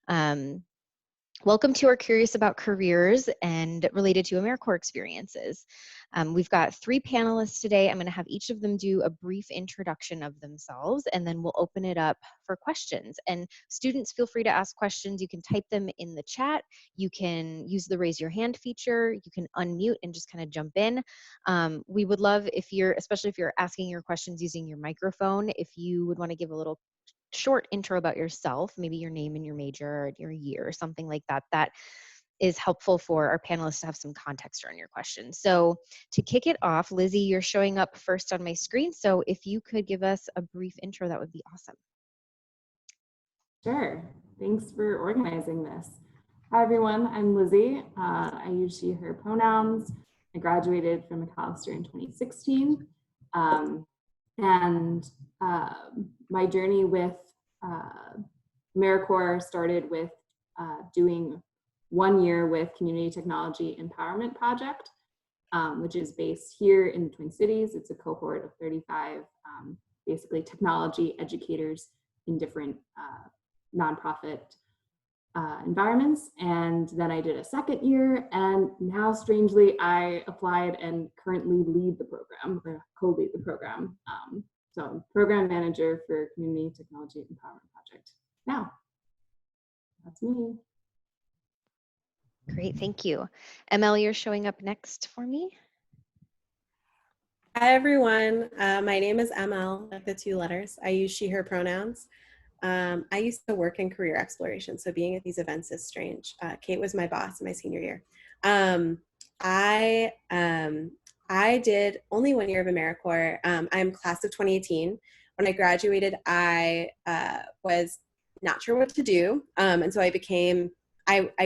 Um, Welcome to our Curious About Careers and related to AmeriCorps experiences. We've got 3 panelists today. I'm going to have each of them do a brief introduction of themselves, and then we'll open it up for questions. And students, feel free to ask questions. You can type them in the chat. You can use the raise your hand feature. You can unmute and just kind of jump in. We would love especially if you're asking your questions using your microphone, if you would want to give a little short intro about yourself, maybe your name and your major or your year or something like that. That is helpful for our panelists to have some context around your question. So to kick it off, Lizzie, you're showing up first on my screen. So if you could give us a brief intro, that would be awesome. Sure. Thanks for organizing this. Hi, everyone. I'm Lizzie. I use she, her pronouns. I graduated from McAllister in 2016. My journey with AmeriCorps started with doing 1 year with Community Technology Empowerment Project, which is based here in the Twin Cities. It's a cohort of 35 basically technology educators in different nonprofit environments. And then I did a 2nd year, and now strangely I applied and currently lead the program, or co-lead the program. So I'm program manager for Community Technology Empowerment Project. Now, that's me. Great, thank you. ML, you're showing up next for me. Hi, everyone. My name is ML, like the 2 letters. I use she, her pronouns. I used to work in career exploration, so being at these events is strange. Kate was my boss in my senior year. I did only 1 year of AmeriCorps. I'm class of 2018. When I graduated, I was not sure what to do, and so I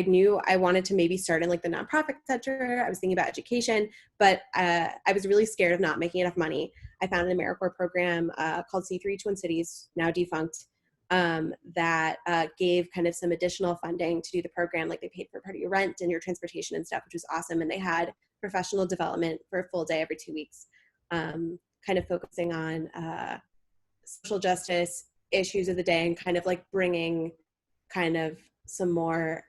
knew I wanted to maybe start in like the nonprofit sector. I was thinking about education, but I was really scared of not making enough money. I found an AmeriCorps program called C3 Twin Cities, now defunct, that gave kind of some additional funding to do the program. Like they paid for part of your rent and your transportation and stuff, which was awesome. And they had professional development for a full day every 2 weeks, kind of focusing on social justice issues of the day and kind of like bringing kind of some more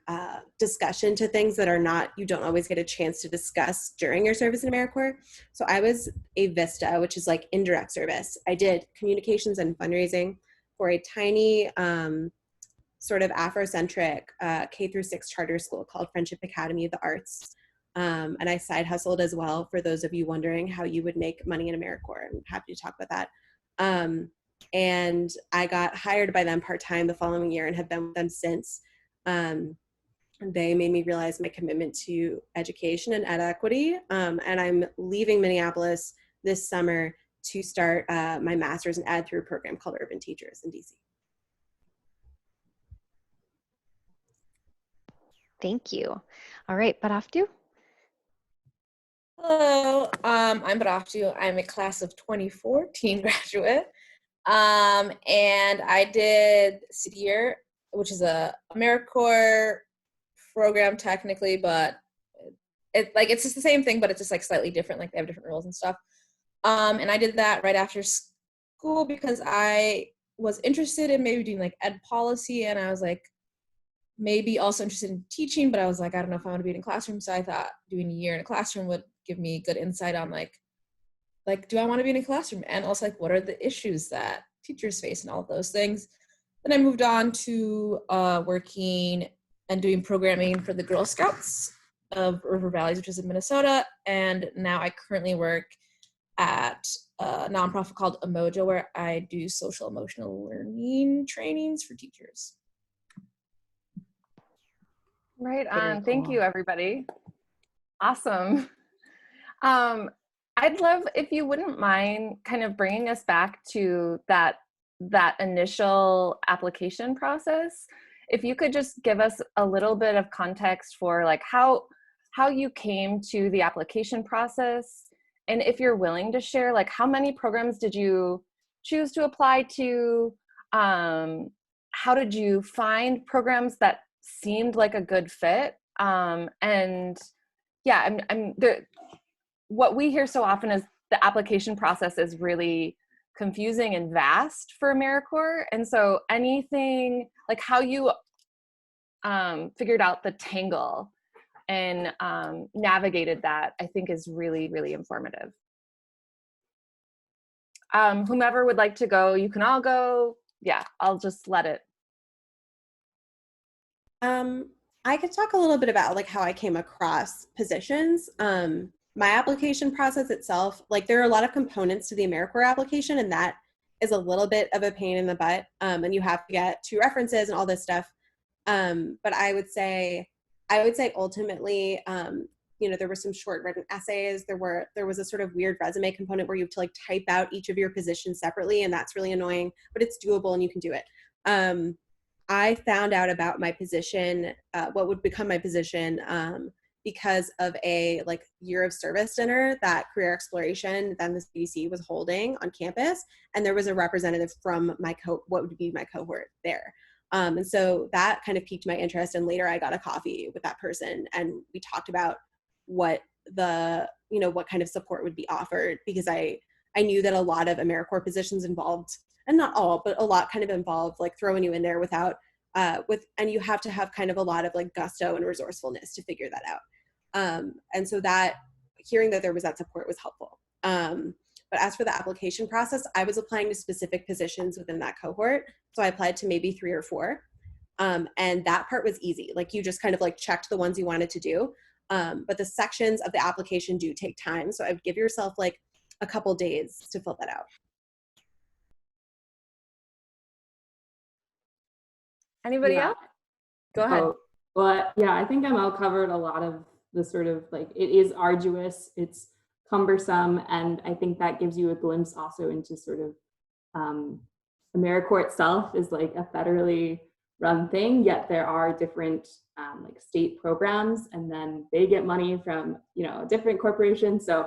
discussion to things that you don't always get a chance to discuss during your service in AmeriCorps. So I was a Vista, which is like indirect service. I did communications and fundraising for a tiny sort of Afrocentric K-6 charter school called Friendship Academy of the Arts. And I side hustled as well, for those of you wondering how you would make money in AmeriCorps. I'm happy to talk about that. And I got hired by them part-time the following year and have been with them since. They made me realize my commitment to education and ed equity. And I'm leaving Minneapolis this summer to start my master's in ed through a program called Urban Teachers in DC. Thank you. All right, Baraftu. Hello, I'm Baraftu. I'm a class of 2014 graduate. And I did CDEAR, which is a AmeriCorps program technically, but it's just the same thing, but it's just like slightly different. Like they have different rules and stuff. And I did that right after school because I was interested in maybe doing like ed policy, and I was like maybe also interested in teaching, but I was like, I don't know if I want to be in a classroom. So I thought doing a year in a classroom would give me good insight on like, do I want to be in a classroom? And also like, what are the issues that teachers face and all of those things. Then I moved on to working and doing programming for the Girl Scouts of River Valleys, which is in Minnesota. And now I currently work at a nonprofit called Emojo, where I do social emotional learning trainings for teachers. Right on. Thank you, everybody. Awesome. I'd love if you wouldn't mind kind of bringing us back to that initial application process. If you could just give us a little bit of context for like how you came to the application process, and if you're willing to share, like how many programs did you choose to apply to? How did you find programs that seemed like a good fit? And yeah, what we hear so often is the application process is really confusing and vast for AmeriCorps. And so anything like how you figured out the tangle and navigated that, I think is really, really informative. Whomever would like to go, you can all go. Yeah, I'll just let it. I could talk a little bit about like how I came across positions. My application process itself, like there are a lot of components to the AmeriCorps application, and that is a little bit of a pain in the butt. And you have to get 2 references and all this stuff. But I would say ultimately, you know, there were some short written essays. There was a sort of weird resume component where you have to like type out each of your positions separately, and that's really annoying, but it's doable and you can do it. I found out about my position, what would become my position, because of a like year of service dinner that Career Exploration, then the CDC, was holding on campus, and there was a representative from what would be my cohort there. And so that kind of piqued my interest, and later I got a coffee with that person and we talked about what kind of support would be offered, because I knew that a lot of AmeriCorps positions involved, and not all, but a lot kind of involved like throwing you in there without and you have to have kind of a lot of like gusto and resourcefulness to figure that out. And so that hearing that there was that support was helpful. But as for the application process, I was applying to specific positions within that cohort. So I applied to maybe 3 or 4. And that part was easy. Like you just kind of like checked the ones you wanted to do. But the sections of the application do take time. So I would give yourself like a couple days to fill that out. Anybody else? Go ahead. Oh, well, yeah, I think ML covered a lot of the sort of like, it is arduous, it's cumbersome, and I think that gives you a glimpse also into sort of AmeriCorps itself is like a federally run thing, yet there are different like state programs, and then they get money from, you know, a different corporation. So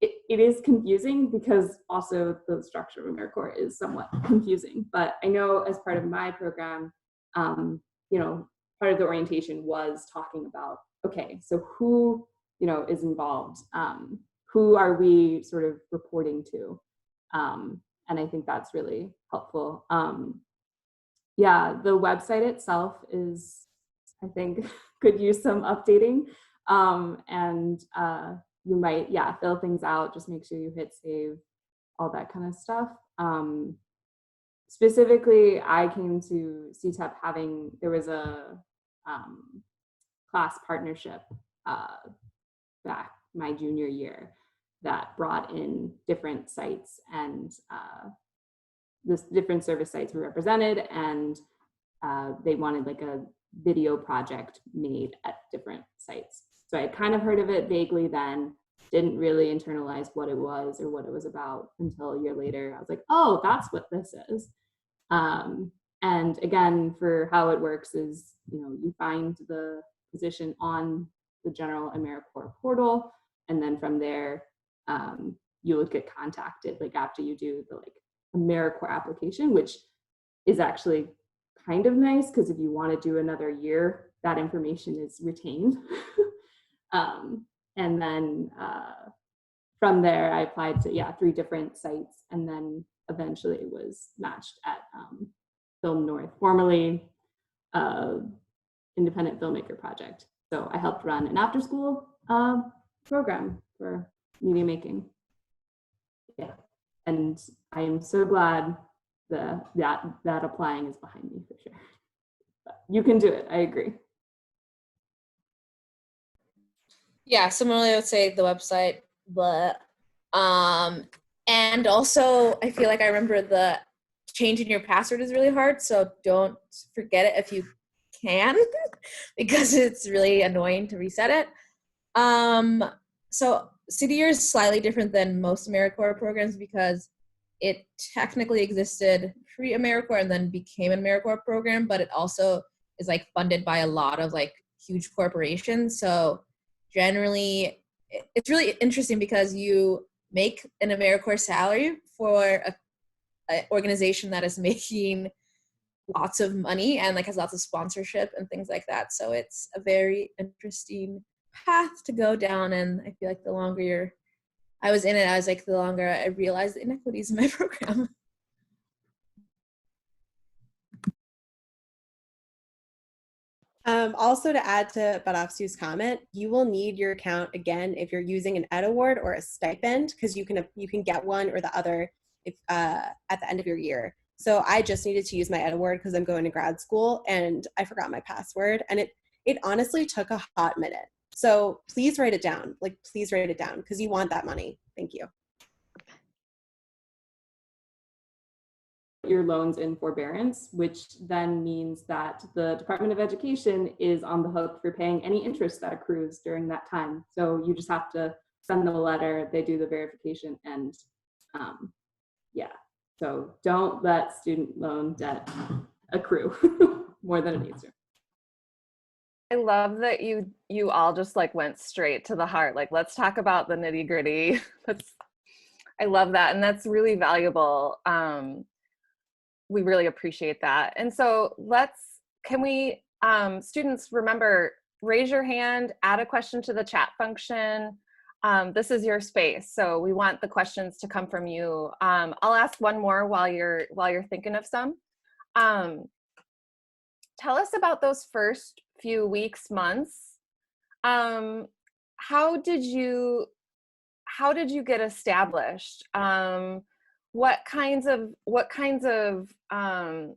it is confusing, because also the structure of AmeriCorps is somewhat confusing. But I know as part of my program, you know, part of the orientation was talking about, okay, so who, you know, is involved? Who are we sort of reporting to? And I think that's really helpful. Yeah, the website itself is, I think, could use some updating. And you might, yeah, fill things out, just make sure you hit save, all that kind of stuff. Specifically, I came to CTEP there was a class partnership back my junior year that brought in different sites, and this different service sites were represented, and they wanted like a video project made at different sites. So I had kind of heard of it vaguely then, didn't really internalize what it was or what it was about until a year later. I was like, oh, that's what this is. And again, for how it works is, you know, you find the position on the general AmeriCorps portal, and then from there, you would get contacted like after you do the like AmeriCorps application, which is actually kind of nice, because if you want to do another year, that information is retained. And then from there, I applied to 3 different sites, and then eventually was matched at Film North, formerly Independent Filmmaker Project. So I helped run an after-school program for media making. Yeah, and I am so glad that applying is behind me for sure. But you can do it. I agree. Yeah, similarly, I would say the website, but and also I feel like I remember the changing your password is really hard, so don't forget it if you can, because it's really annoying to reset it. So CDR is slightly different than most AmeriCorps programs because it technically existed pre-AmeriCorps and then became an AmeriCorps program, but it also is like funded by a lot of like huge corporations. So generally, it's really interesting because you make an AmeriCorps salary for an organization that is making lots of money and like has lots of sponsorship and things like that. So it's a very interesting path to go down. And I feel like the longer I was in it, I was like, the longer I realized the inequities in my program. Also, to add to Badafsu's comment, you will need your account again if you're using an ed award or a stipend, because you can get one or the other if at the end of your year. So I just needed to use my ed award because I'm going to grad school, and I forgot my password, and it honestly took a hot minute. So please write it down. Like, please write it down because you want that money. Thank you. Your loans in forbearance, which then means that the Department of Education is on the hook for paying any interest that accrues during that time. So you just have to send them a letter, they do the verification, and yeah. So don't let student loan debt accrue more than it needs to. I love that you all just like went straight to the heart. Like, let's talk about the nitty gritty. I love that. And that's really valuable. We really appreciate that. And so can we, students, remember, raise your hand, add a question to the chat function. This is your space. So we want the questions to come from you. I'll ask one more while you're thinking of some. Tell us about those first few weeks, months. How did you get established? What kinds of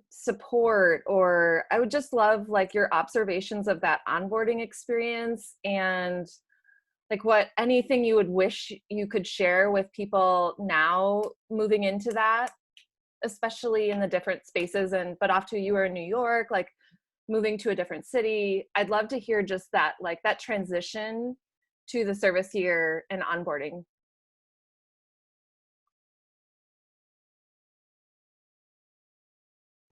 support, or I would just love like your observations of that onboarding experience, and like anything you would wish you could share with people now moving into that, especially in the different spaces. But off to you were in New York, like moving to a different city. I'd love to hear just that, like that transition to the service year and onboarding.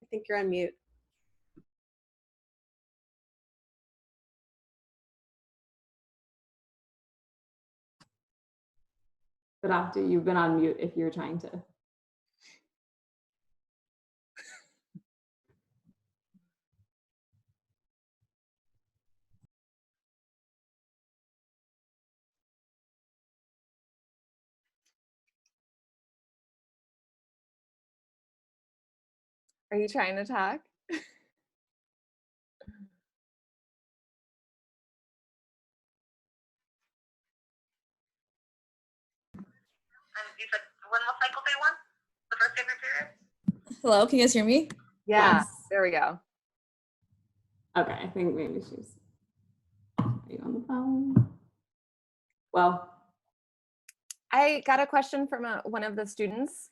I think you're on mute. But after you've been on mute if you're trying to. Are you trying to talk? You said when will cycle day one? The first day of your period? Hello, can you guys hear me? Yeah, Yes. there we go. Okay, I think maybe she's. Are you on the phone? Well, I got a question from one of the students,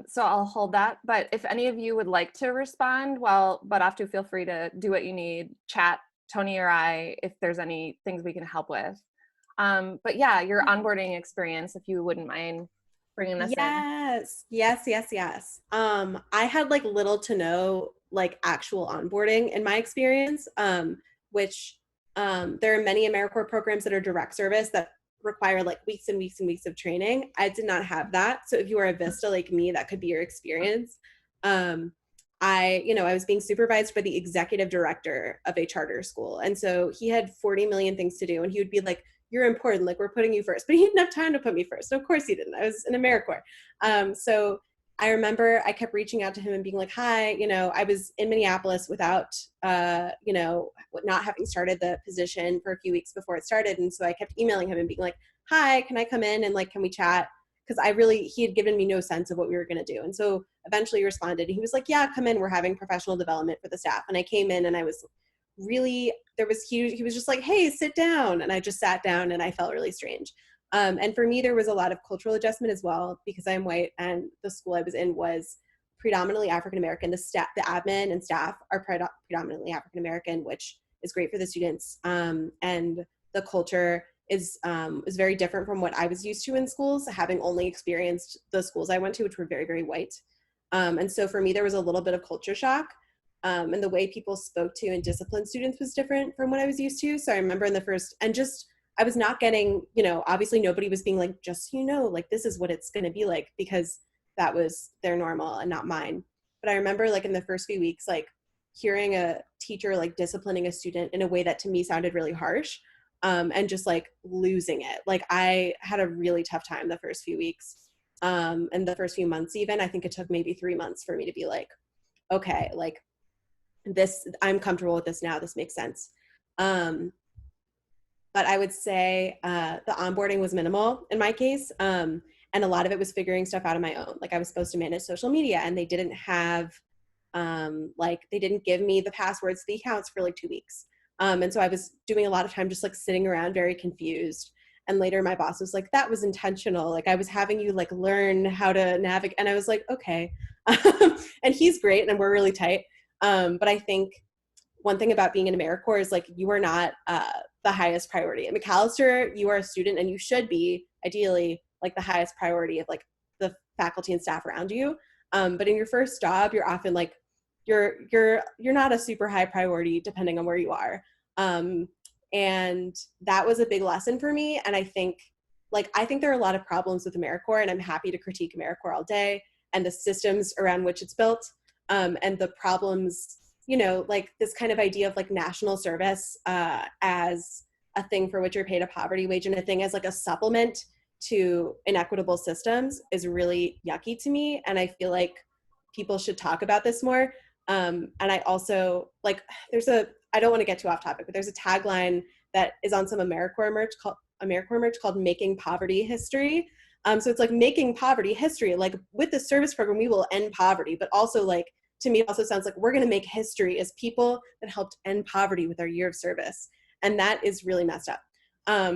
so I'll hold that. But if any of you would like to respond, but Aftu, feel free to do what you need, chat, Tony or I, if there's any things we can help with. But yeah, your onboarding experience, if you wouldn't mind bringing us in. Yes. I had like little to no like actual onboarding in my experience, which there are many AmeriCorps programs that are direct service that require like weeks and weeks and weeks of training. I did not have that. So if you are a Vista like me, that could be your experience. I was being supervised by the executive director of a charter school. And so he had 40 million things to do. And he would be like, you're important, like we're putting you first. But he didn't have time to put me first. Of course he didn't. I was in AmeriCorps. So I remember I kept reaching out to him and being like, hi, I was in Minneapolis without, not having started the position for a few weeks before it started. And so I kept emailing him and being like, hi, can I come in and like, can we chat? Because he had given me no sense of what we were going to do. And so eventually he responded. He was like, yeah, come in. We're having professional development for the staff. And I came in and I was really, he was just like, hey, sit down. And I just sat down and I felt really strange. And for me, there was a lot of cultural adjustment as well, because I'm white and the school I was in was predominantly African-American. The admin and staff are predominantly African-American, which is great for the students. And the culture is very different from what I was used to in schools, having only experienced the schools I went to, which were very, very white. And so for me, there was a little bit of culture shock. And the way people spoke to and disciplined students was different from what I was used to. So I remember in the first, I was not getting, obviously nobody was being like, just, like this is what it's going to be like, because that was their normal and not mine. But I remember like in the first few weeks, like hearing a teacher like disciplining a student in a way that to me sounded really harsh, and just like losing it. Like I had a really tough time the first few weeks, and the first few months even. I think it took maybe 3 months for me to be like, okay, like this, I'm comfortable with this now. This makes sense. But I would say the onboarding was minimal in my case. And a lot of it was figuring stuff out on my own. Like I was supposed to manage social media and they didn't have, they didn't give me the passwords to the accounts for like 2 weeks. And so I was doing a lot of time just like sitting around very confused. And later my boss was like, that was intentional. Like I was having you like learn how to navigate. And I was like, okay. And he's great and we're really tight. But I think one thing about being in AmeriCorps is like you are not the highest priority. At McAllister, you are a student and you should be ideally like the highest priority of like the faculty and staff around you. But in your first job, you're often like you're not a super high priority depending on where you are. And that was a big lesson for me. And I think there are a lot of problems with AmeriCorps, and I'm happy to critique AmeriCorps all day and the systems around which it's built, and the problems, like this kind of idea of like national service as a thing for which you're paid a poverty wage and a thing as like a supplement to inequitable systems is really yucky to me. And I feel like people should talk about this more. And I also I don't want to get too off topic, but there's a tagline that is on some AmeriCorps merch called Making Poverty History. So it's like making poverty history, like with the service program, we will end poverty, but also like, to me, it also sounds like we're going to make history as people that helped end poverty with our year of service. And that is really messed up.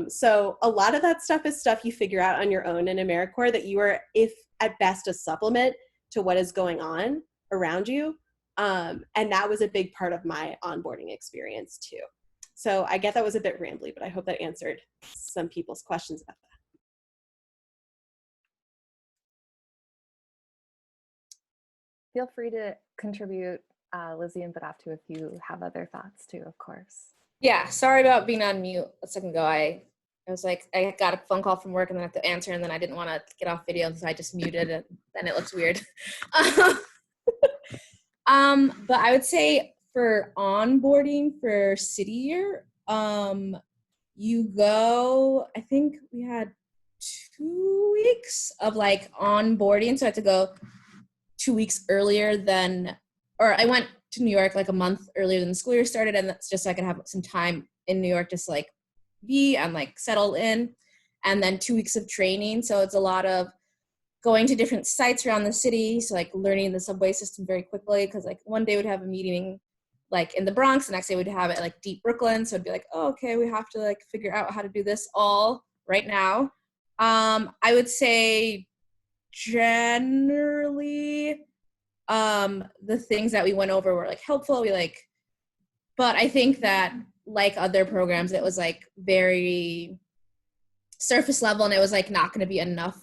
So a lot of that stuff is stuff you figure out on your own in AmeriCorps that you are, if at best, a supplement to what is going on around you. And that was a big part of my onboarding experience too. So I get that was a bit rambly, but I hope that answered some people's questions about that. Feel free to contribute, Lizzie and Badaftu, if you have other thoughts too, of course. Yeah, sorry about being on mute a second ago. I was like, I got a phone call from work and then I have to answer, and then I didn't want to get off video, so I just muted it, and it looks weird. But I would say for onboarding for city year, you go, I think we had 2 weeks of like onboarding, so I had to go 2 weeks earlier or I went to New York like a month earlier than the school year started, and that's just so I could have some time in New York just like be and like settle in, and then 2 weeks of training. So it's a lot of going to different sites around the city, so like learning the subway system very quickly, because like one day we'd have a meeting like in the Bronx, the next day we'd have it like deep Brooklyn, so it'd be like, oh, okay, we have to like figure out how to do this all right now. I would say generally the things that we went over were like helpful. But I think that like other programs, it was like very surface level, and it was like not going to be enough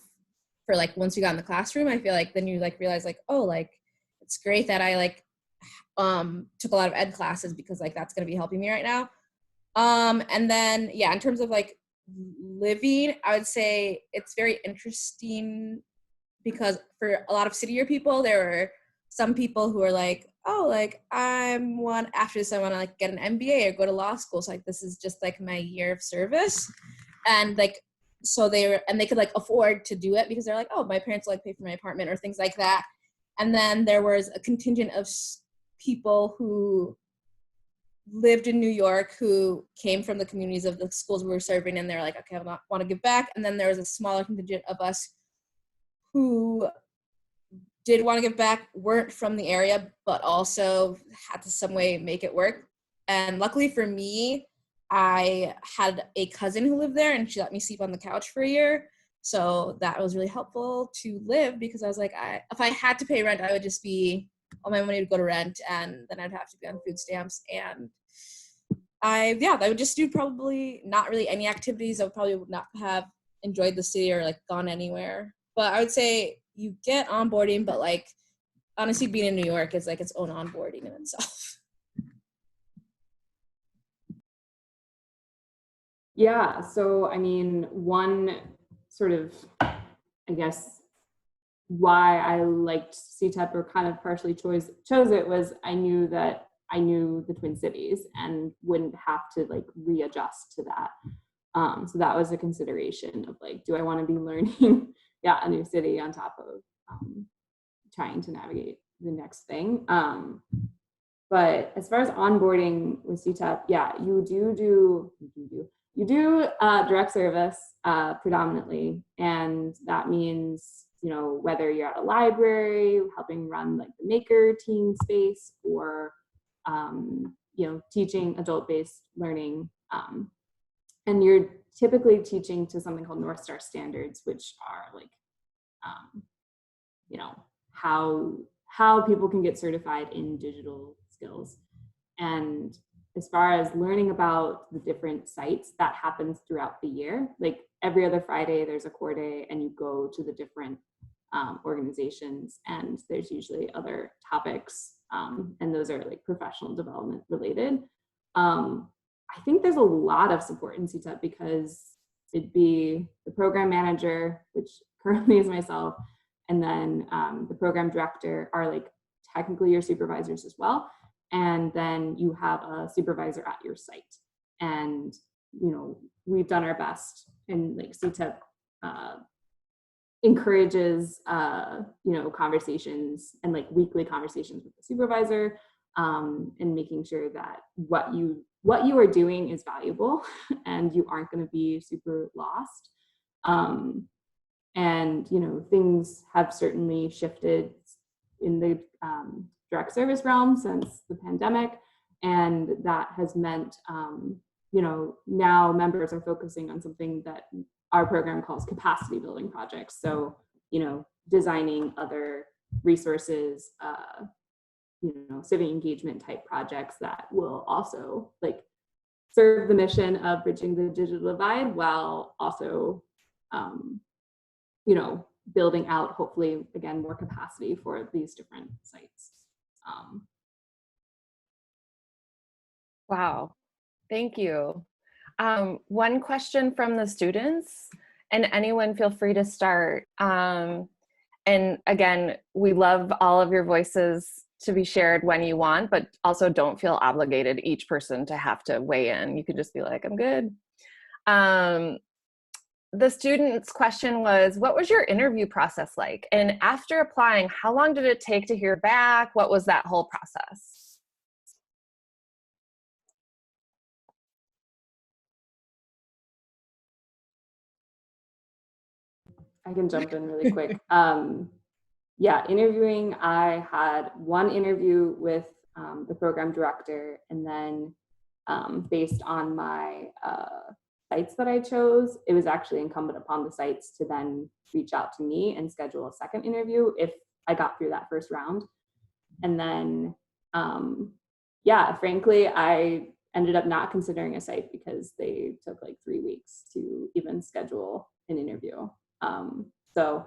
for like once we got in the classroom. I feel like then you like realize like, oh, like it's great that I like took a lot of ed classes, because like that's going to be helping me right now. And then yeah, in terms of like living, I would say it's very interesting, because for a lot of city year people, there were some people who are like, oh, like after this I want to like get an MBA or go to law school, so like this is just like my year of service. And like so they could like afford to do it because they're like, oh, my parents like pay for my apartment or things like that. And then there was a contingent of people who lived in New York who came from the communities of the schools we were serving, and they're like, okay, I want to give back. And then there was a smaller contingent of us who did want to give back, weren't from the area, but also had to some way make it work. And luckily for me, I had a cousin who lived there, and she let me sleep on the couch for a year. So that was really helpful to live, because I was like, if I had to pay rent, I would just be, all my money would go to rent, and then I'd have to be on food stamps. And I would just do probably not really any activities. I would probably not have enjoyed the city or like gone anywhere. But I would say you get onboarding, but like honestly, being in New York is like its own onboarding in itself. Yeah, so I mean, one sort of, I guess, why I liked CTEP, or kind of partially chose it, was I knew the Twin Cities and wouldn't have to like readjust to that. So that was a consideration of like, do I want to be learning a new city on top of trying to navigate the next thing. But as far as onboarding with CTEP, yeah, you do direct service predominantly, and that means, you know, whether you're at a library helping run like the maker teen space, or you know, teaching adult-based learning, and you're typically teaching to something called North Star standards, which are like you know, how people can get certified in digital skills. And as far as learning about the different sites, that happens throughout the year. Like every other Friday, there's a core day, and you go to the different organizations, and there's usually other topics, and those are like professional development related. I think there's a lot of support in CTEP because it'd be the program manager, which currently is myself, and then the program director are like technically your supervisors as well. And then you have a supervisor at your site. And, you know, we've done our best, and like CTEP encourages, you know, conversations and like weekly conversations with the supervisor, and making sure that what you are doing is valuable and you aren't going to be super lost. And, you know, things have certainly shifted in the direct service realm since the pandemic. And that has meant, you know, now members are focusing on something that our program calls capacity building projects. So, you know, designing other resources, you know, civic engagement type projects that will also like serve the mission of bridging the digital divide, while also, you know, building out, hopefully, again, more capacity for these different sites. Wow, thank you. One question from the students, and anyone feel free to start. And again, we love all of your voices to be shared when you want, but also don't feel obligated, each person, to have to weigh in. You could just be like, I'm good. The student's question was, what was your interview process like? And after applying, how long did it take to hear back? What was that whole process? I can jump in really quick. Yeah, interviewing, I had one interview with the program director, and then based on my sites that I chose, it was actually incumbent upon the sites to then reach out to me and schedule a second interview if I got through that first round. And then, yeah, frankly, I ended up not considering a site because they took like 3 weeks to even schedule an interview. So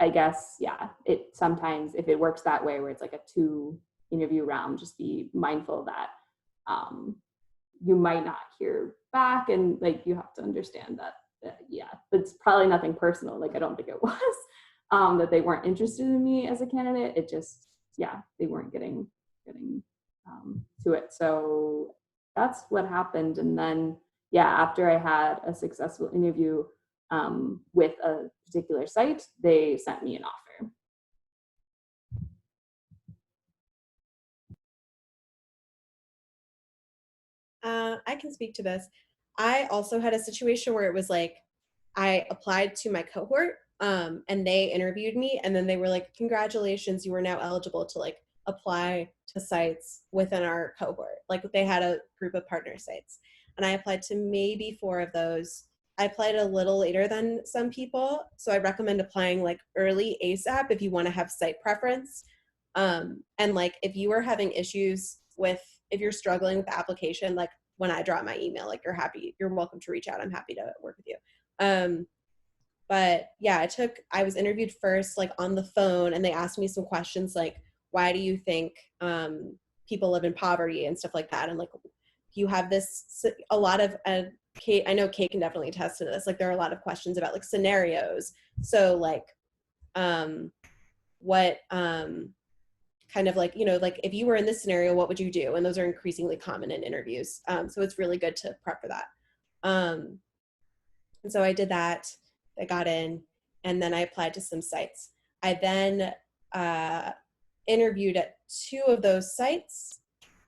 I guess, yeah, it sometimes, if it works that way where it's like a 2 interview round, just be mindful that you might not hear back, and like you have to understand that yeah, it's probably nothing personal. Like I don't think it was that they weren't interested in me as a candidate. It just, yeah, they weren't getting to it. So that's what happened. And then, yeah, after I had a successful interview with a particular site, they sent me an offer. I can speak to this. I also had a situation where it was like I applied to my cohort, and they interviewed me, and then they were like, congratulations, you are now eligible to like apply to sites within our cohort. Like they had a group of partner sites, and I applied to maybe 4 of those. I applied a little later than some people, so I recommend applying like early ASAP if you want to have site preference. And like if you are having issues with, if you're struggling with the application, like when I drop my email, like you're welcome to reach out. I'm happy to work with you. But yeah, I was interviewed first, like on the phone, and they asked me some questions like, why do you think people live in poverty and stuff like that? And like, you have this, a lot of, Kate, I know Kate can definitely attest to this. Like there are a lot of questions about like scenarios. So like, what, kind of like, you know, like if you were in this scenario, what would you do? And those are increasingly common in interviews. So it's really good to prep for that. And so I did that, I got in, and then I applied to some sites. I then interviewed at 2 of those sites.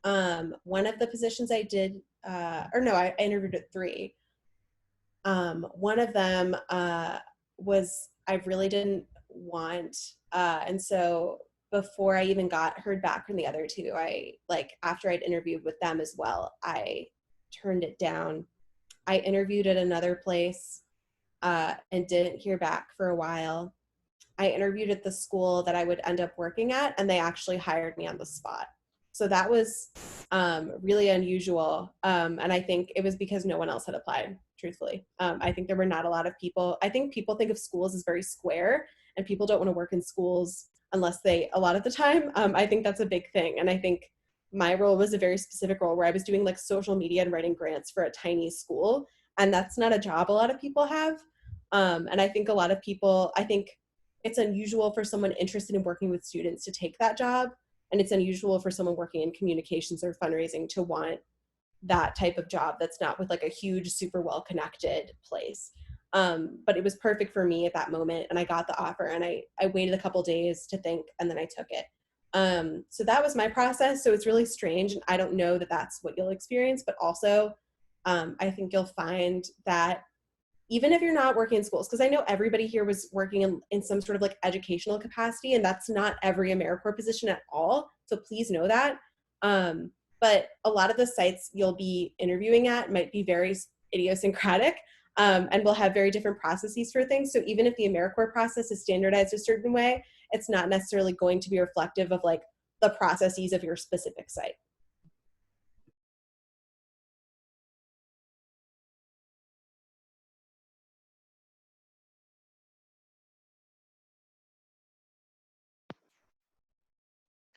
One of the positions I did, I interviewed at 3. One of them was I really didn't want, and so before I even heard back from the other 2, after I'd interviewed with them as well, I turned it down. I interviewed at another place and didn't hear back for a while. I interviewed at the school that I would end up working at, and they actually hired me on the spot. So that was really unusual. And I think it was because no one else had applied, truthfully. I think there were not a lot of people. I think people think of schools as very square, and people don't want to work in schools unless a lot of the time. I think that's a big thing. And I think my role was a very specific role where I was doing like social media and writing grants for a tiny school. And that's not a job a lot of people have. And I think I think it's unusual for someone interested in working with students to take that job. And it's unusual for someone working in communications or fundraising to want that type of job that's not with like a huge, super well-connected place. But it was perfect for me at that moment. And I got the offer, and I waited a couple days to think, and then I took it. So that was my process. So it's really strange. And I don't know that that's what you'll experience, but also I think you'll find that even if you're not working in schools, because I know everybody here was working in some sort of like educational capacity, and that's not every AmeriCorps position at all. So please know that. But a lot of the sites you'll be interviewing at might be very idiosyncratic, and will have very different processes for things. So even if the AmeriCorps process is standardized a certain way, it's not necessarily going to be reflective of like the processes of your specific site.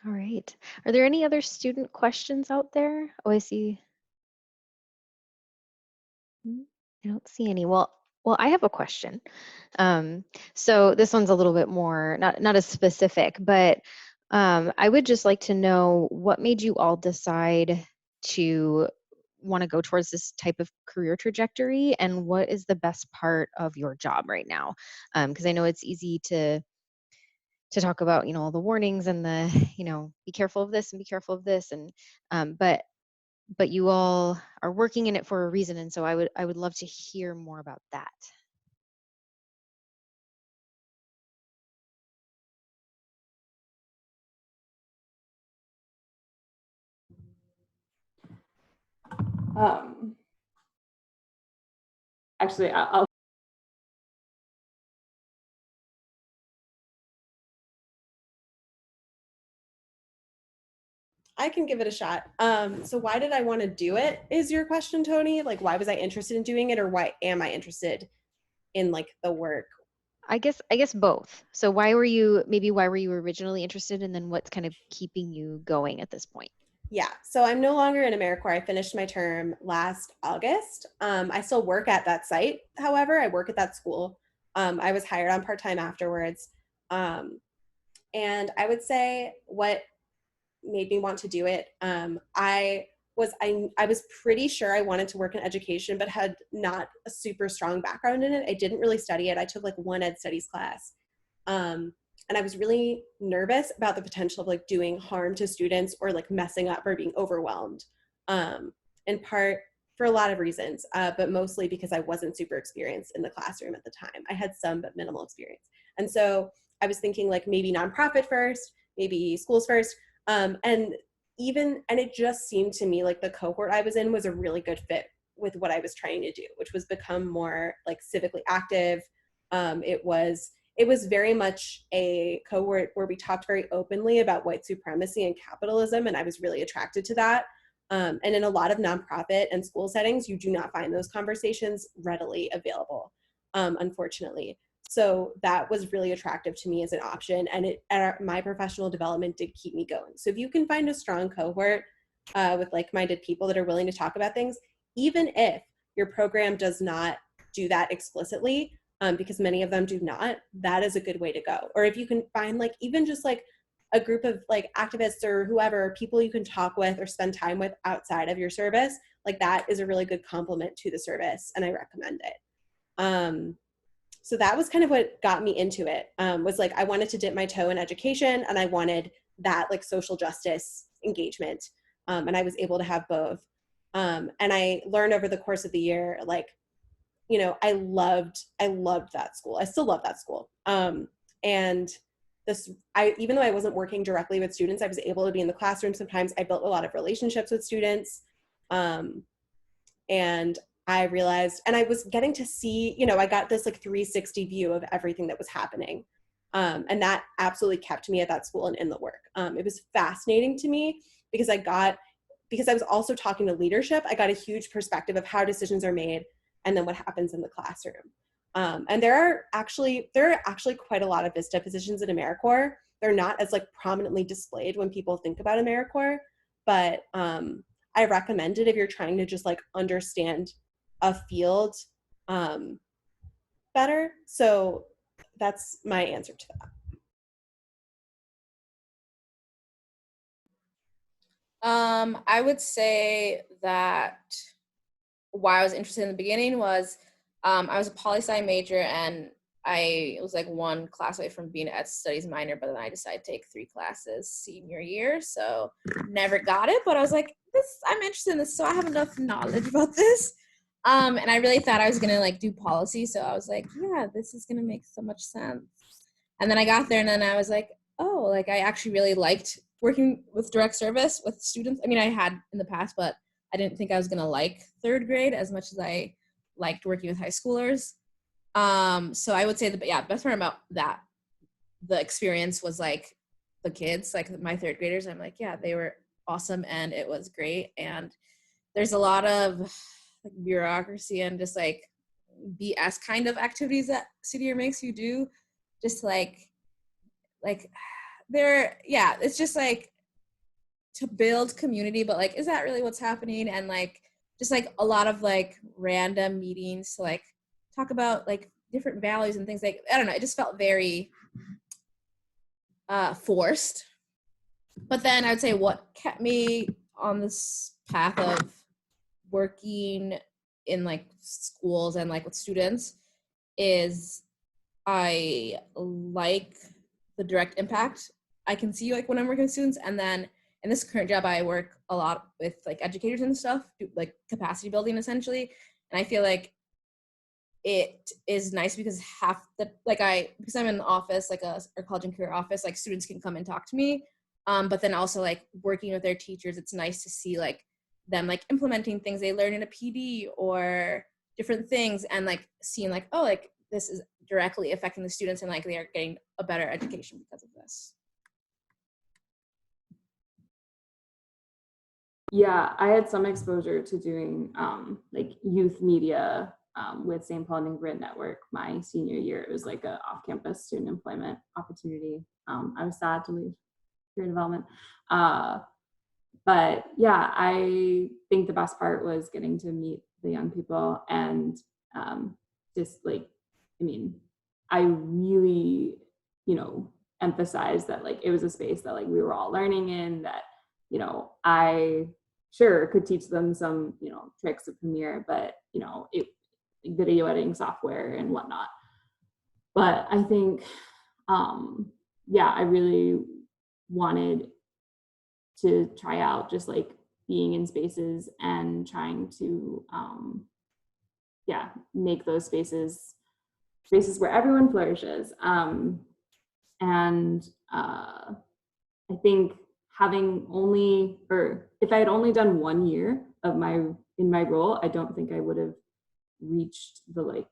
All right. Are there any other student questions out there? Oh, I see. I don't see any. Well, I have a question. So this one's a little bit more not as specific, but I would just like to know what made you all decide to want to go towards this type of career trajectory, and what is the best part of your job right now? Because I know it's easy to talk about, all the warnings and the, be careful of this and be careful of this, and but you all are working in it for a reason, and so I would love to hear more about that. Actually, I'll I can give it a shot. So why did I want to do it is your question, Tony? Like, why was I interested in doing it, or why am I interested in like the work? I guess both. So why were you originally interested, and then what's kind of keeping you going at this point? Yeah, so I'm no longer in AmeriCorps. I finished my term last August. I still work at that site. However, I work at that school. I was hired on part-time afterwards. And I would say what made me want to do it. I was pretty sure I wanted to work in education, but had not a super strong background in it. I didn't really study it. I took like one ed studies class. And I was really nervous about the potential of like doing harm to students or like messing up or being overwhelmed. In part for a lot of reasons, but mostly because I wasn't super experienced in the classroom at the time. I had some, but minimal experience. And so I was thinking like maybe nonprofit first, maybe schools first. And it just seemed to me like the cohort I was in was a really good fit with what I was trying to do, which was become more like civically active. It was very much a cohort where we talked very openly about white supremacy and capitalism, and I was really attracted to that. And in a lot of nonprofit and school settings, you do not find those conversations readily available, unfortunately. So that was really attractive to me as an option, and my professional development did keep me going. So if you can find a strong cohort with like-minded people that are willing to talk about things, even if your program does not do that explicitly, because many of them do not, that is a good way to go. Or if you can find like even just like a group of like activists or whoever, people you can talk with or spend time with outside of your service, like that is a really good complement to the service, and I recommend it. So that was kind of what got me into it, was like I wanted to dip my toe in education, and I wanted that like social justice engagement. and I was able to have both. And I learned over the course of the year, like, you know, I loved that school. I still love that school. And even though I wasn't working directly with students, I was able to be in the classroom. Sometimes I built a lot of relationships with students. And I realized, and I was getting to see, you know, I got this like 360 view of everything that was happening. And that absolutely kept me at that school and in the work. It was fascinating to me because because I was also talking to leadership, I got a huge perspective of how decisions are made and then what happens in the classroom. And there are actually quite a lot of VISTA positions at AmeriCorps. They're not as like prominently displayed when people think about AmeriCorps, but I recommend it if you're trying to just like understand a field better. So that's my answer to that. I would say that why I was interested in the beginning was I was a poli-sci major, and I was like one class away from being an ed studies minor, but then I decided to take 3 classes senior year, so never got it. But I was like, I'm interested in this, so I have enough knowledge about this. And I really thought I was gonna like do policy, so I was like, yeah, this is gonna make so much sense. And then I got there, and then I was like, oh, like I actually really liked working with direct service with students. I mean, I had in the past, but I didn't think I was gonna like 3rd grade as much as I liked working with high schoolers. So I would say the best part about that, the experience was like the kids, like my 3rd graders. I'm like, yeah, they were awesome, and it was great. And there's a lot of like bureaucracy and just like BS kind of activities that CDR makes you do, just like it's just like to build community, but like, is that really what's happening? And like, just like a lot of like random meetings to like talk about like different values and things. Like, I don't know, it just felt very forced. But then I'd say what kept me on this path of working in like schools and like with students is I like the direct impact I can see like when I'm working with students. And then in this current job, I work a lot with like educators and stuff, like capacity building essentially. And I feel like it is nice because because I'm in the office, like our college and career office, like students can come and talk to me. But then also like working with their teachers, it's nice to see like them like implementing things they learn in a PD or different things, and like seeing like, oh, like this is directly affecting the students and like they are getting a better education because of this. Yeah, I had some exposure to doing like youth media with St. Paul and Grid Network my senior year. It was like an off-campus student employment opportunity. I was sad to leave career development. But yeah, I think the best part was getting to meet the young people and just like, I mean, I really, you know, emphasized that like it was a space that like we were all learning in, that, you know, I sure could teach them some, you know, tricks of Premiere, but, you know, video editing software and whatnot. But I think, yeah, I really wanted to try out just like being in spaces and trying to, yeah, make those spaces where everyone flourishes. And I think having only, or if I had only done 1 year of in my role, I don't think I would have reached the like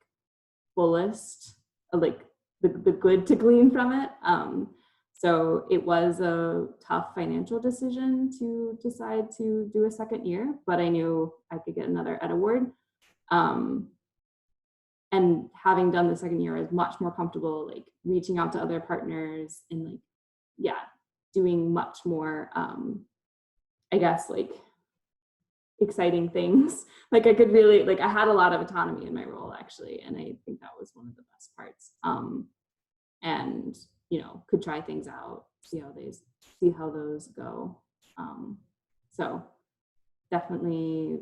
fullest, like the good to glean from it. So it was a tough financial decision to decide to do a 2nd year, but I knew I could get another ed award. And having done the 2nd year, I was much more comfortable like reaching out to other partners and like, yeah, doing much more, I guess, like exciting things. Like I could really, like I had a lot of autonomy in my role actually. And I think that was one of the best parts. And, you know, could try things out, see how those go. So definitely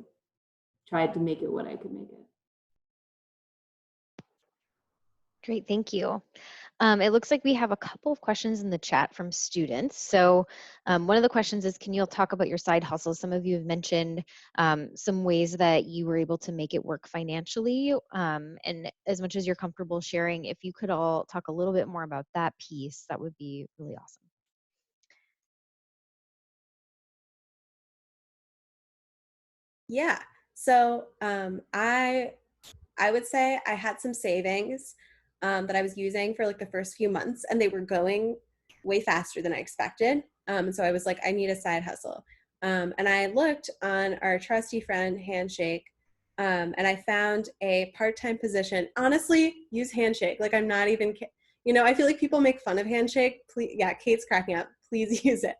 tried to make it what I could make it. Great, thank you. It looks like we have a couple of questions in the chat from students. So one of the questions is, can you all talk about your side hustles? Some of you have mentioned some ways that you were able to make it work financially. And as much as you're comfortable sharing, if you could all talk a little bit more about that piece, that would be really awesome. Yeah. So I would say I had some savings that I was using for like the first few months, and they were going way faster than I expected. And so I was like, I need a side hustle. And I looked on our trusty friend Handshake, and I found a part-time position. Honestly, use Handshake. Like I'm not even, I feel like people make fun of Handshake. Please, yeah, Kate's cracking up. Please use it.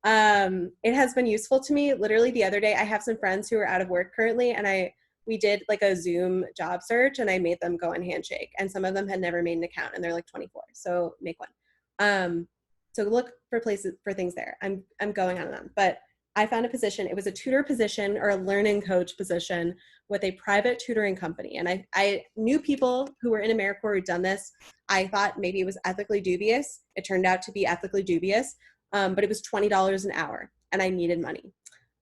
It has been useful to me. Literally the other day, I have some friends who are out of work currently, and we did like a Zoom job search, and I made them go on Handshake, and some of them had never made an account, and they're like 24. So make one. So look for places for things there. I'm going on and on, but I found a position. It was a tutor position or a learning coach position with a private tutoring company, and I knew people who were in AmeriCorps who'd done this. I thought maybe it was ethically dubious. It turned out to be ethically dubious. But it was $20 an hour, and I needed money.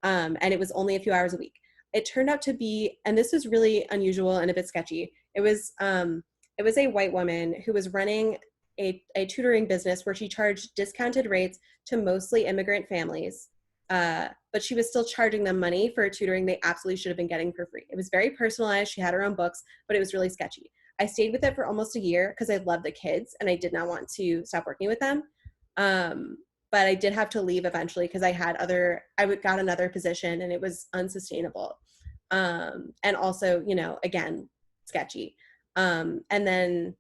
And it was only a few hours a week. It turned out to be, and this was really unusual and a bit sketchy. It was a white woman who was running a tutoring business where she charged discounted rates to mostly immigrant families, but she was still charging them money for tutoring they absolutely should have been getting for free. It was very personalized. She had her own books, but it was really sketchy. I stayed with it for almost a year because I loved the kids and I did not want to stop working with them. But I did have to leave eventually because I got another position and it was unsustainable. And also, again, sketchy. And then,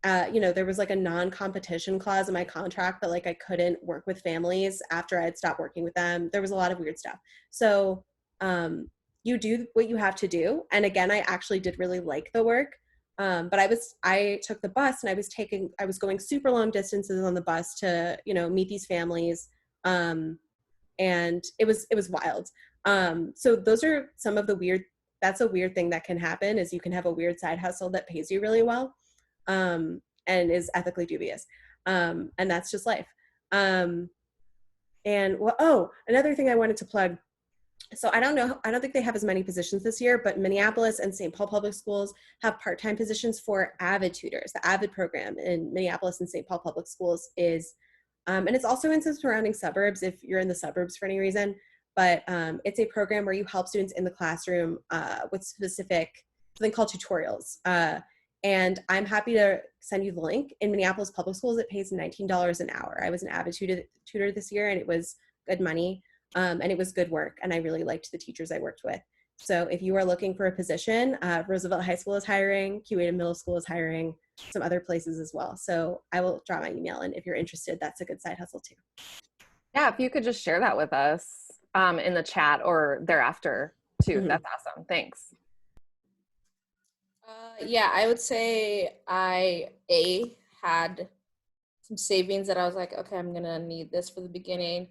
there was like a non-competition clause in my contract that like I couldn't work with families after I had stopped working with them. There was a lot of weird stuff. So you do what you have to do. And again, I actually did really like the work. But I took the bus and I was going super long distances on the bus to, meet these families. And it was wild. So those are some of that's a weird thing that can happen is you can have a weird side hustle that pays you really well, and is ethically dubious. And that's just life. Another thing I wanted to plug. So I don't think they have as many positions this year, but Minneapolis and St. Paul Public Schools have part-time positions for AVID tutors. The AVID program in Minneapolis and St. Paul Public Schools is, and it's also in some surrounding suburbs if you're in the suburbs for any reason, but it's a program where you help students in the classroom with something called tutorials. And I'm happy to send you the link. In Minneapolis Public Schools, it pays $19 an hour. I was an AVID tutor this year, and it was good money. And it was good work, and I really liked the teachers I worked with. So if you are looking for a position, Roosevelt High School is hiring, QA Middle School is hiring, some other places as well. So I will drop my email, and if you're interested, that's a good side hustle too. Yeah, if you could just share that with us in the chat or thereafter too, Mm-hmm. That's awesome. Thanks. Yeah, I would say I had some savings that I was like, okay, I'm gonna need this for the beginning.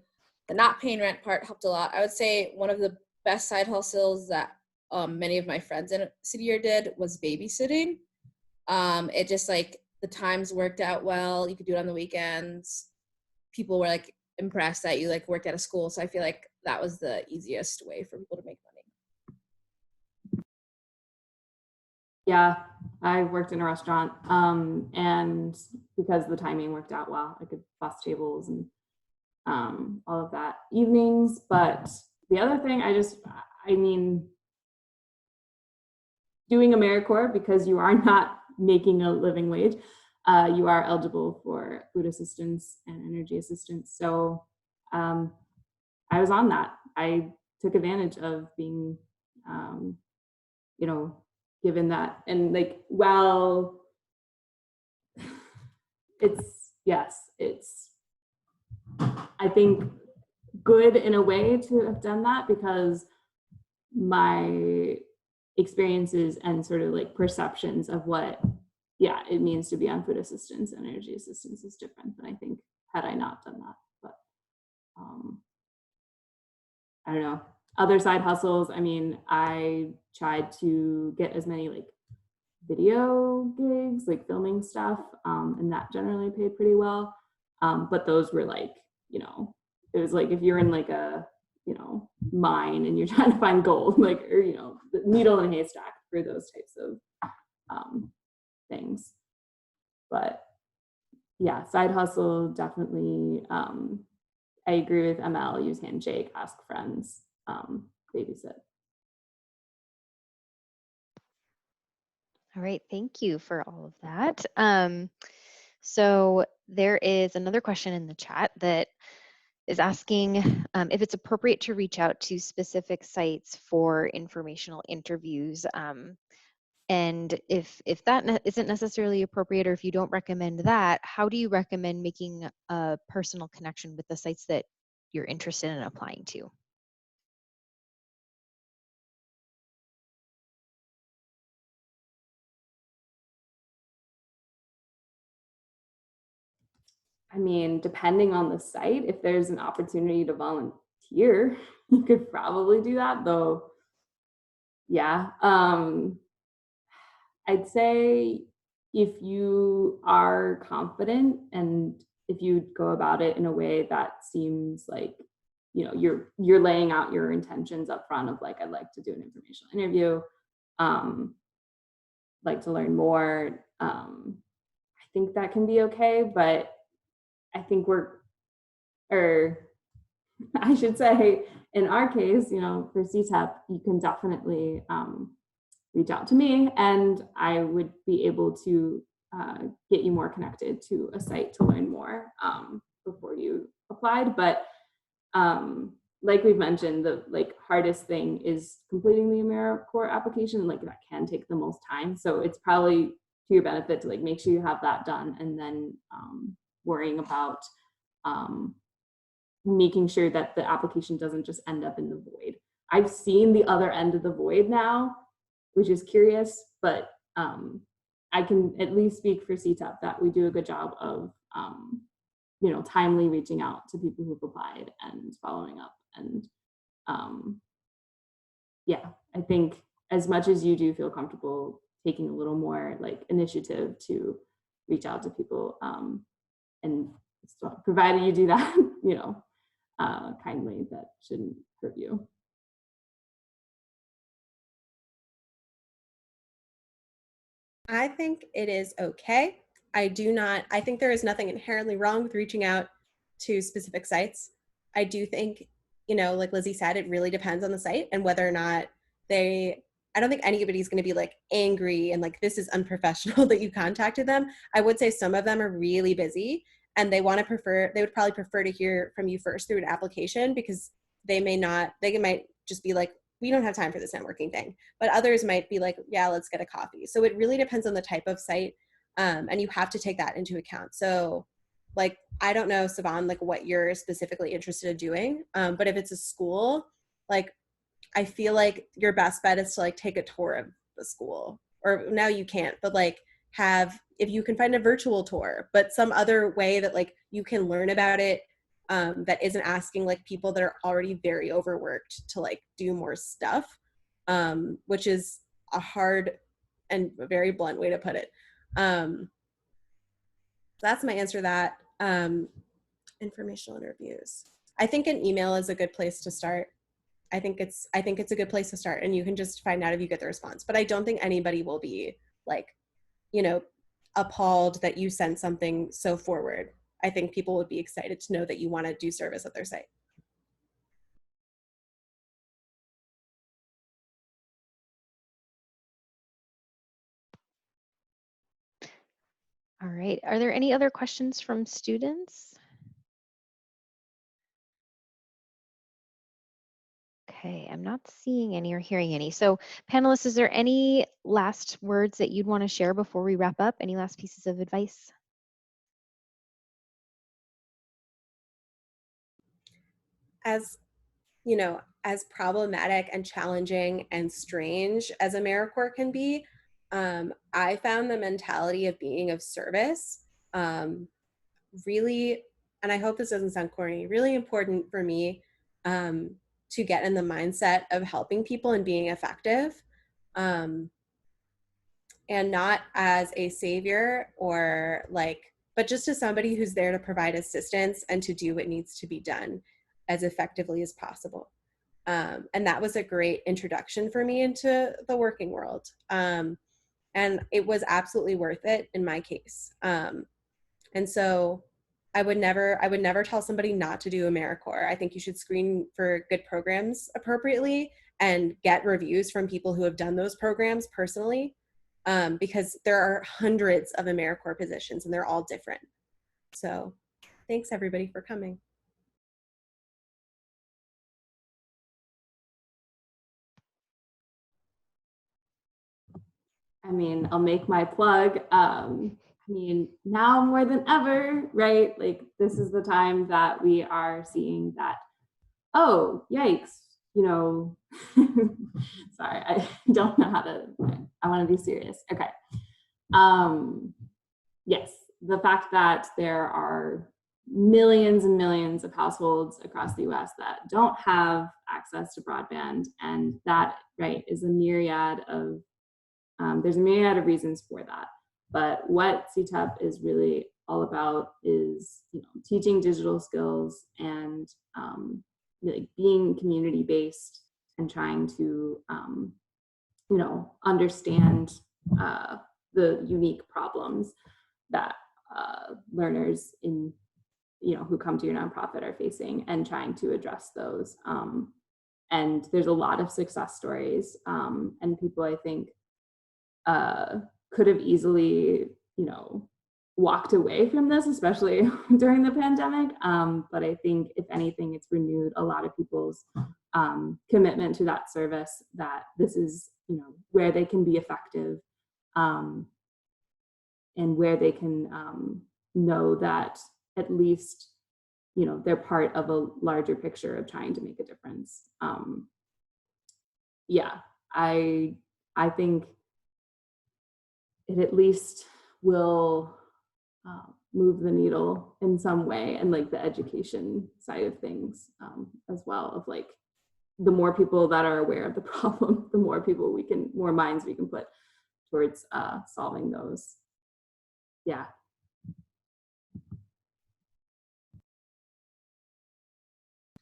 The not paying rent part helped a lot. I would say one of the best side hustles that many of my friends in City Year did was babysitting. It just like the times worked out well. You could do it on the weekends. People were like impressed that you like worked at a school. So I feel like that was the easiest way for people to make money. Yeah, I worked in a restaurant, and because the timing worked out well, I could bus tables and all of that evenings. But the other thing, doing AmeriCorps, because you are not making a living wage, you are eligible for food assistance and energy assistance. So I was on that. I took advantage of being, given that. And like, well, it's, I think, good in a way to have done that because my experiences and sort of like perceptions of what it means to be on food assistance and energy assistance is different than I think had I not done that. But I don't know, other side hustles. I mean, I tried to get as many like video gigs, like filming stuff, and that generally paid pretty well. But those were like, you know, it was like if you're in like a, you know, mine and you're trying to find gold, like, or, you know, the needle in a haystack for those types of things. But yeah, side hustle, definitely. I agree with ML, use Handshake, ask friends, babysit. All right, thank you for all of that. So there is another question in the chat that is asking if it's appropriate to reach out to specific sites for informational interviews. And if that isn't necessarily appropriate, or if you don't recommend that, how do you recommend making a personal connection with the sites that you're interested in applying to? I mean, depending on the site, if there's an opportunity to volunteer, you could probably do that, though. Yeah. I'd say if you are confident and if you go about it in a way that seems like, you know, you're laying out your intentions up front of like, I'd like to do an informational interview, like to learn more. I think that can be okay, but I think or I should say, in our case, you know, for CTEP, you can definitely reach out to me and I would be able to get you more connected to a site to learn more before you applied. But like we've mentioned, the like hardest thing is completing the AmeriCorps application. Like that can take the most time. So it's probably to your benefit to like make sure you have that done and then worrying about making sure that the application doesn't just end up in the void. I've seen the other end of the void now, which is curious, but I can at least speak for CTEP that we do a good job of, you know, timely reaching out to people who've applied and following up. And yeah, I think as much as you do feel comfortable taking a little more like initiative to reach out to people, and so provided you do that, you know, kindly, that shouldn't hurt you. I think it is okay. I think there is nothing inherently wrong with reaching out to specific sites. I do think, you know, like Lizzie said, it really depends on the site and whether or not I don't think anybody's going to be like angry and like, this is unprofessional that you contacted them. I would say some of them are really busy and they would probably prefer to hear from you first through an application because they might just be like, we don't have time for this networking thing. But others might be like, yeah, let's get a coffee. So it really depends on the type of site. And you have to take that into account. So like, I don't know, Savan, like what you're specifically interested in doing. But if it's a school, like, I feel like your best bet is to like take a tour of the school, or now you can't, but like if you can find a virtual tour, but some other way that like you can learn about it, that isn't asking like people that are already very overworked to like do more stuff, which is a hard and very blunt way to put it. So that's my answer to that. Informational interviews. I think an email is a good place to start. I think it's a good place to start, and you can just find out if you get the response. But I don't think anybody will be like, you know, appalled that you sent something so forward. I think people would be excited to know that you want to do service at their site. All right, are there any other questions from students? Okay, I'm not seeing any or hearing any. So panelists, is there any last words that you'd want to share before we wrap up? Any last pieces of advice? As you know, as problematic and challenging and strange as AmeriCorps can be, I found the mentality of being of service really, and I hope this doesn't sound corny, really important for me to get in the mindset of helping people and being effective. and not as a savior or but just as somebody who's there to provide assistance and to do what needs to be done as effectively as possible. And that was a great introduction for me into the working world. And it was absolutely worth it in my case. And so I would never tell somebody not to do AmeriCorps. I think you should screen for good programs appropriately and get reviews from people who have done those programs personally, because there are hundreds of AmeriCorps positions and they're all different. So thanks everybody for coming. I mean, I'll make my plug. I mean, now more than ever, right? Like, this is the time that we are seeing that, oh, yikes, you know, sorry, I don't know how to, I want to be serious. Okay. Yes, the fact that there are millions and millions of households across the US that don't have access to broadband, and that, right, is a myriad of there's a myriad of reasons for that. But what CTEP is really all about is, you know, teaching digital skills and really being community based and trying to, you know, understand the unique problems that learners in, you know, who come to your nonprofit are facing, and trying to address those. And there's a lot of success stories, and people, I think, could have easily, you know, walked away from this, especially during the pandemic. But I think, if anything, it's renewed a lot of people's commitment to that service, that this is, you know, where they can be effective, and where they can know that at least, you know, they're part of a larger picture of trying to make a difference. Yeah, I think it at least will move the needle in some way, and like the education side of things as well, of like, the more people that are aware of the problem, the more minds we can put towards solving those. Yeah.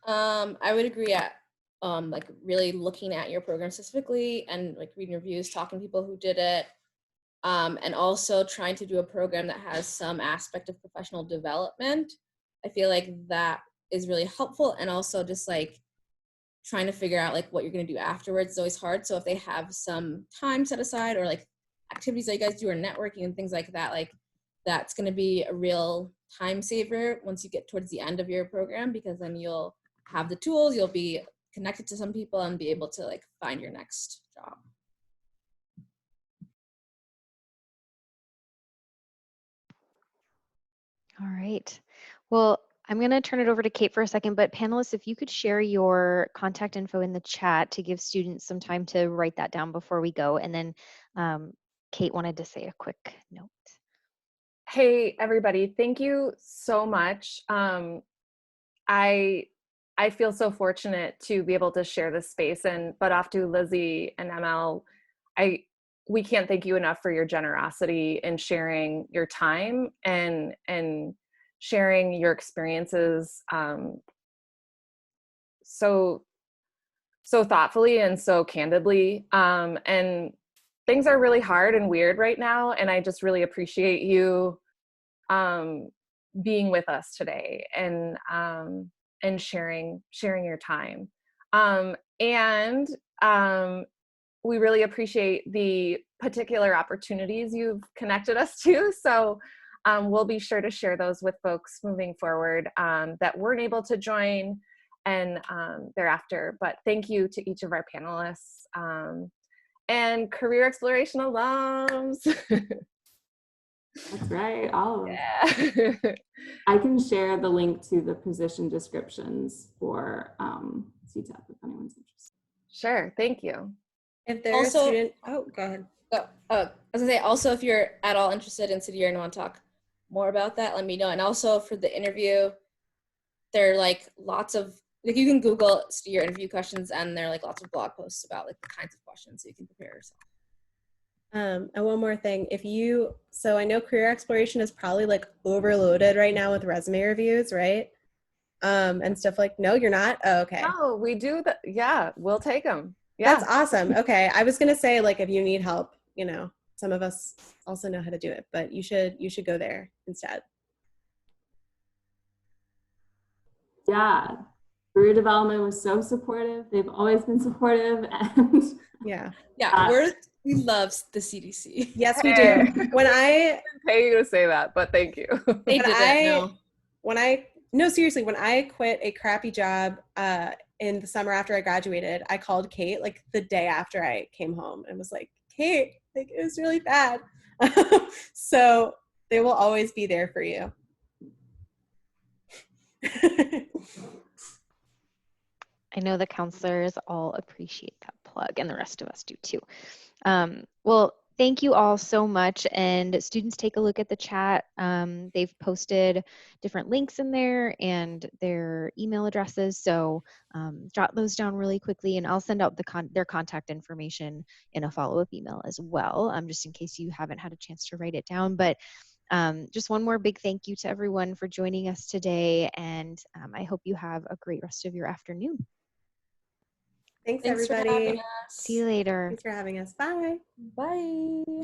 I would agree at like really looking at your program specifically and like reading reviews, talking to people who did it, and also trying to do a program that has some aspect of professional development. I feel like that is really helpful, and also just like trying to figure out like what you're going to do afterwards is always hard. So if they have some time set aside, or like activities that you guys do, or networking and things like that, like that's going to be a real time saver once you get towards the end of your program, because then you'll have the tools, you'll be connected to some people, and be able to like find your next job. All right. Well, I'm going to turn it over to Kate for a second, but panelists, if you could share your contact info in the chat to give students some time to write that down before we go. And then Kate wanted to say a quick note. Hey, everybody. Thank you so much. I feel so fortunate to be able to share this space, but off to Lizzie and ML, we can't thank you enough for your generosity in sharing your time and sharing your experiences so thoughtfully and so candidly. And things are really hard and weird right now, and I just really appreciate you being with us today and sharing your time. And we really appreciate the particular opportunities you've connected us to. So we'll be sure to share those with folks moving forward that weren't able to join and thereafter. But thank you to each of our panelists and career exploration alums. That's right, all of them. Yeah. I can share the link to the position descriptions for CTEP if anyone's interested. Sure, thank you. If there's Also, a student, oh, go ahead. I was gonna say, also, if you're at all interested in City Year and want to talk more about that, let me know. And also for the interview, there are like lots of, like, you can Google City Year interview questions, and there are like lots of blog posts about like the kinds of questions, so you can prepare yourself. And one more thing, so I know career exploration is probably like overloaded right now with resume reviews, right? And stuff like, no, you're not? Oh, okay. No, we do that. Yeah, we'll take them. That's Yeah. awesome. Okay. I was going to say, like, if you need help, some of us also know how to do it, but you should go there instead. Yeah, career development was so supportive. They've always been supportive, and Yeah. We love the CDC. Yes, we do. When I didn't pay you to say that, but thank you. They didn't. No, seriously, when I quit a crappy job in the summer after I graduated, I called Kate like the day after I came home and was like, Kate, like it was really bad. So they will always be there for you. I know the counselors all appreciate that plug, and the rest of us do too. Well, thank you all so much. And students, take a look at the chat. They've posted different links in there and their email addresses. So jot those down really quickly, and I'll send out their contact information in a follow-up email as well, just in case you haven't had a chance to write it down. But just one more big thank you to everyone for joining us today. And I hope you have a great rest of your afternoon. Thanks Thanks everybody. for having us. See you later. Thanks for having us. Bye. Bye.